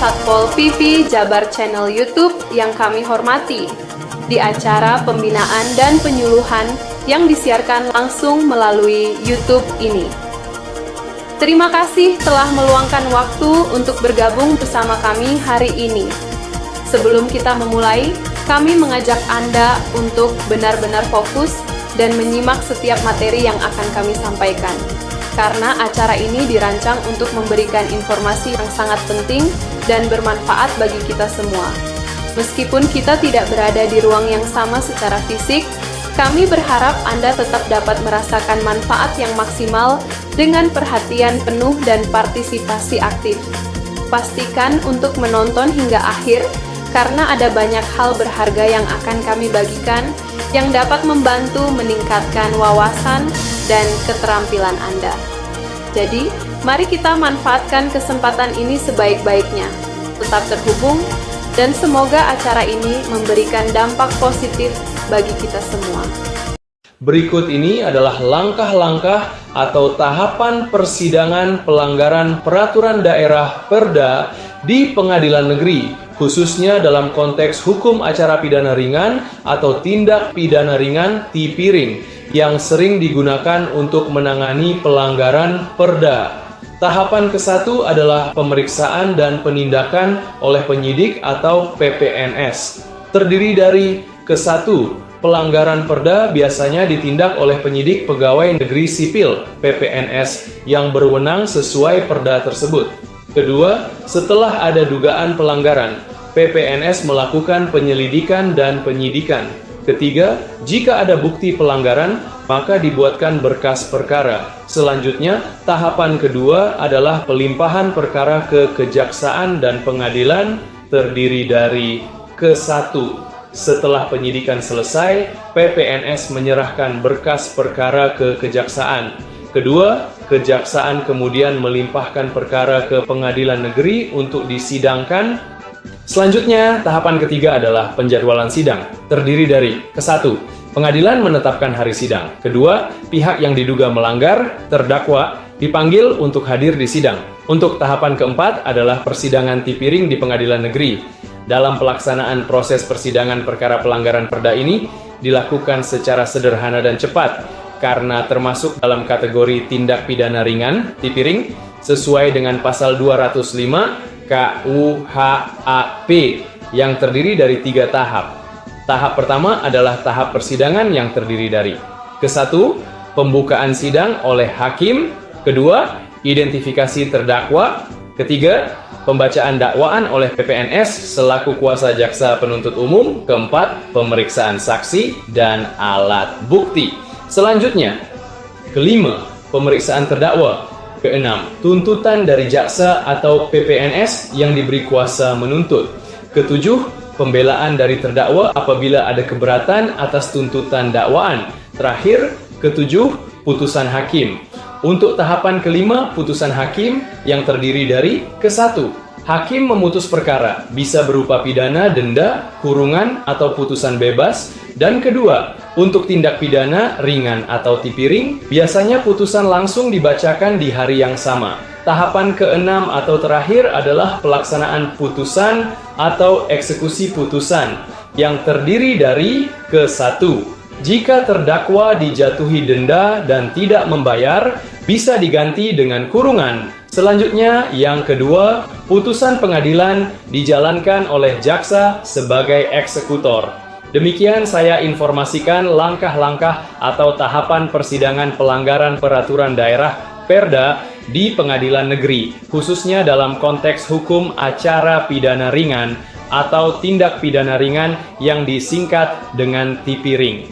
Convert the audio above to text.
Satpol PP Jabar Channel YouTube yang kami hormati, di acara pembinaan dan penyuluhan yang disiarkan langsung melalui YouTube ini. Terima kasih telah meluangkan waktu untuk bergabung bersama kami hari ini. Sebelum kita memulai, kami mengajak Anda untuk benar-benar fokus dan menyimak setiap materi yang akan kami sampaikan. Karena acara ini dirancang untuk memberikan informasi yang sangat penting dan bermanfaat bagi kita semua. Meskipun kita tidak berada di ruang yang sama secara fisik, kami berharap Anda tetap dapat merasakan manfaat yang maksimal dengan perhatian penuh dan partisipasi aktif. Pastikan untuk menonton hingga akhir, karena ada banyak hal berharga yang akan kami bagikan yang dapat membantu meningkatkan wawasan dan keterampilan Anda. Jadi, mari kita manfaatkan kesempatan ini sebaik-baiknya. Tetap terhubung, dan semoga acara ini memberikan dampak positif bagi kita semua. Berikut ini adalah langkah-langkah atau tahapan persidangan pelanggaran peraturan daerah Perda di pengadilan negeri, khususnya dalam konteks hukum acara pidana ringan atau tindak pidana ringan tipiring yang sering digunakan untuk menangani pelanggaran Perda. Tahapan ke-1 adalah pemeriksaan dan penindakan oleh penyidik atau PPNS. Terdiri dari ke-1, pelanggaran Perda biasanya ditindak oleh penyidik pegawai negeri sipil (PPNS) yang berwenang sesuai Perda tersebut. Kedua, setelah ada dugaan pelanggaran, PPNS melakukan penyelidikan dan penyidikan. Ketiga, jika ada bukti pelanggaran, maka dibuatkan berkas perkara. Selanjutnya, tahapan kedua adalah pelimpahan perkara ke kejaksaan dan pengadilan, terdiri dari ke-1. Setelah penyidikan selesai, PPNS menyerahkan berkas perkara ke kejaksaan. Kedua, kejaksaan kemudian melimpahkan perkara ke pengadilan negeri untuk disidangkan. Selanjutnya, tahapan ketiga adalah penjadwalan sidang. Terdiri dari ke-1, pengadilan menetapkan hari sidang. Kedua, pihak yang diduga melanggar, terdakwa, dipanggil untuk hadir di sidang. Untuk tahapan keempat adalah persidangan tipiring di pengadilan negeri. Dalam pelaksanaan proses persidangan perkara pelanggaran Perda ini dilakukan secara sederhana dan cepat karena termasuk dalam kategori tindak pidana ringan tipiring sesuai dengan pasal 205 KUHAP yang terdiri dari 3 tahap. Tahap pertama adalah tahap persidangan yang terdiri dari ke-1, pembukaan sidang oleh hakim. Kedua, identifikasi terdakwa. Ketiga, pembacaan dakwaan oleh PPNS selaku kuasa jaksa penuntut umum. Keempat, pemeriksaan saksi dan alat bukti. Selanjutnya, kelima, pemeriksaan terdakwa. Keenam, tuntutan dari jaksa atau PPNS yang diberi kuasa menuntut. Ketujuh, pembelaan dari terdakwa apabila ada keberatan atas tuntutan dakwaan. Terakhir, ketujuh, putusan hakim. Untuk tahapan kelima, putusan hakim yang terdiri dari ke-1, hakim memutus perkara, bisa berupa pidana, denda, kurungan, atau putusan bebas. Dan kedua, untuk tindak pidana ringan atau tipiring, biasanya putusan langsung dibacakan di hari yang sama. Tahapan keenam atau terakhir adalah pelaksanaan putusan atau eksekusi putusan yang terdiri dari ke-1, jika terdakwa dijatuhi denda dan tidak membayar, bisa diganti dengan kurungan. Selanjutnya, yang kedua, putusan pengadilan dijalankan oleh jaksa sebagai eksekutor. Demikian saya informasikan langkah-langkah atau tahapan persidangan pelanggaran peraturan daerah Perda di pengadilan negeri, khususnya dalam konteks hukum acara pidana ringan atau tindak pidana ringan yang disingkat dengan tipiring.